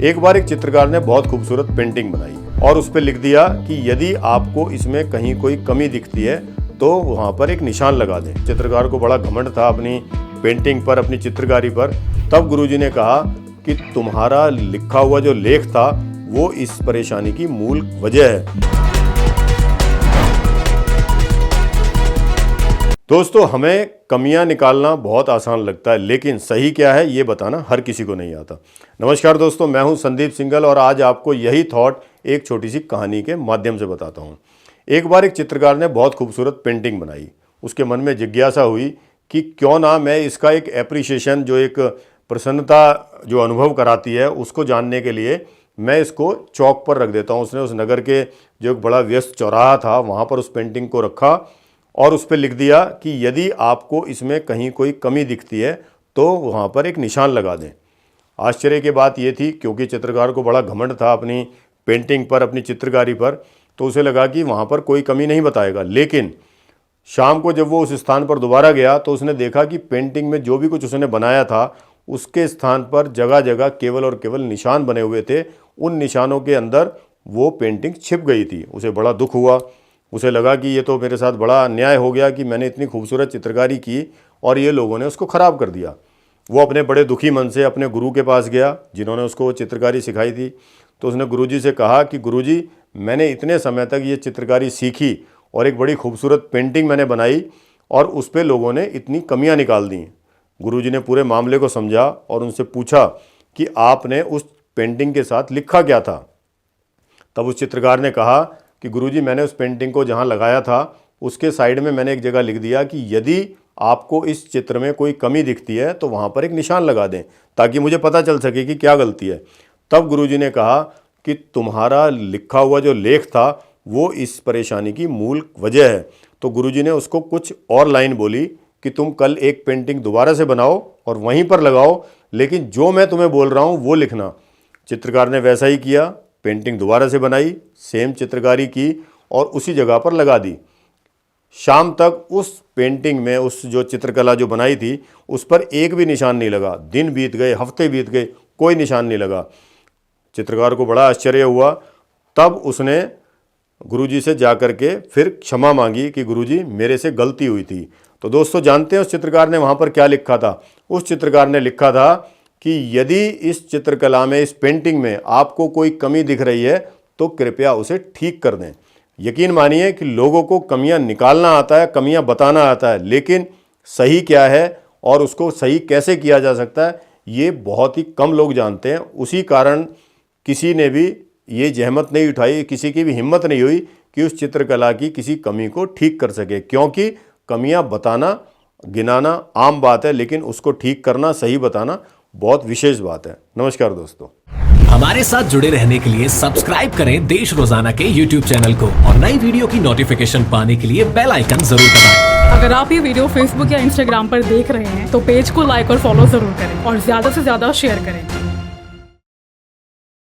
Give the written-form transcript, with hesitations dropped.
एक बार एक चित्रकार ने बहुत खूबसूरत पेंटिंग बनाई और उस पर लिख दिया कि यदि आपको इसमें कहीं कोई कमी दिखती है तो वहाँ पर एक निशान लगा दें। चित्रकार को बड़ा घमंड था अपनी पेंटिंग पर, अपनी चित्रकारी पर। तब गुरुजी ने कहा कि तुम्हारा लिखा हुआ जो लेख था वो इस परेशानी की मूल वजह है। दोस्तों, हमें कमियां निकालना बहुत आसान लगता है, लेकिन सही क्या है ये बताना हर किसी को नहीं आता। नमस्कार दोस्तों, मैं हूं संदीप सिंघल और आज आपको यही थॉट एक छोटी सी कहानी के माध्यम से बताता हूं। एक बार एक चित्रकार ने बहुत खूबसूरत पेंटिंग बनाई। उसके मन में जिज्ञासा हुई कि क्यों ना मैं इसका एक एप्रिशिएशन, जो एक प्रसन्नता जो अनुभव कराती है, उसको जानने के लिए मैं इसको चौक पर रख देता हूँ। उसने उस नगर के जो एक बड़ा व्यस्त चौराहा था वहाँ पर उस पेंटिंग को रखा और उस पर लिख दिया कि यदि आपको इसमें कहीं कोई कमी दिखती है तो वहाँ पर एक निशान लगा दें। आश्चर्य की बात ये थी, क्योंकि चित्रकार को बड़ा घमंड था अपनी पेंटिंग पर, अपनी चित्रकारी पर, तो उसे लगा कि वहाँ पर कोई कमी नहीं बताएगा। लेकिन शाम को जब वो उस स्थान पर दोबारा गया तो उसने देखा कि पेंटिंग में जो भी कुछ उसने बनाया था उसके स्थान पर जगह जगह केवल और केवल निशान बने हुए थे। उन निशानों के अंदर वो पेंटिंग छिप गई थी। उसे बड़ा दुख हुआ। उसे लगा कि ये तो मेरे साथ बड़ा अन्याय हो गया कि मैंने इतनी खूबसूरत चित्रकारी की और ये लोगों ने उसको ख़राब कर दिया। वो अपने बड़े दुखी मन से अपने गुरु के पास गया जिन्होंने उसको वो चित्रकारी सिखाई थी। तो उसने गुरुजी से कहा कि गुरुजी, मैंने इतने समय तक ये चित्रकारी सीखी और एक बड़ी खूबसूरत पेंटिंग मैंने बनाई और उस पर लोगों ने इतनी कमियां निकाल दी। गुरुजी ने पूरे मामले को समझा और उनसे पूछा कि आपने उस पेंटिंग के साथ लिखा क्या था। तब उस चित्रकार ने कहा कि गुरुजी, मैंने उस पेंटिंग को जहाँ लगाया था उसके साइड में मैंने एक जगह लिख दिया कि यदि आपको इस चित्र में कोई कमी दिखती है तो वहाँ पर एक निशान लगा दें, ताकि मुझे पता चल सके कि क्या गलती है। तब गुरुजी ने कहा कि तुम्हारा लिखा हुआ जो लेख था वो इस परेशानी की मूल वजह है। तो गुरुजी ने उसको कुछ और लाइन बोली कि तुम कल एक पेंटिंग दोबारा से बनाओ और वहीं पर लगाओ, लेकिन जो मैं तुम्हें बोल रहा हूँ वो लिखना। चित्रकार ने वैसा ही किया। पेंटिंग दोबारा से बनाई, सेम चित्रकारी की और उसी जगह पर लगा दी। शाम तक उस पेंटिंग में, उस जो चित्रकला जो बनाई थी, उस पर एक भी निशान नहीं लगा। दिन बीत गए, हफ्ते बीत गए, कोई निशान नहीं लगा। चित्रकार को बड़ा आश्चर्य हुआ। तब उसने गुरुजी से जाकर के फिर क्षमा मांगी कि गुरुजी, मेरे से गलती हुई थी। तो दोस्तों, जानते हैं उस चित्रकार ने वहाँ पर क्या लिखा था? उस चित्रकार ने लिखा था कि यदि इस चित्रकला में, इस पेंटिंग में आपको कोई कमी दिख रही है तो कृपया उसे ठीक कर दें। यकीन मानिए कि लोगों को कमियां निकालना आता है, कमियां बताना आता है, लेकिन सही क्या है और उसको सही कैसे किया जा सकता है ये बहुत ही कम लोग जानते हैं। उसी कारण किसी ने भी ये जहमत नहीं उठाई, किसी की भी हिम्मत नहीं हुई कि उस चित्रकला की किसी कमी को ठीक कर सके, क्योंकि कमियां बताना, गिनाना आम बात है, लेकिन उसको ठीक करना, सही बताना बहुत विशेष बात है। नमस्कार दोस्तों, हमारे साथ जुड़े रहने के लिए सब्सक्राइब करें देश रोजाना के YouTube चैनल को और नई वीडियो की नोटिफिकेशन पाने के लिए बेल आइकन जरूर दबाएं। अगर आप ये वीडियो Facebook या Instagram पर देख रहे हैं तो पेज को लाइक और फॉलो जरूर करें और ज्यादा से ज्यादा शेयर करें।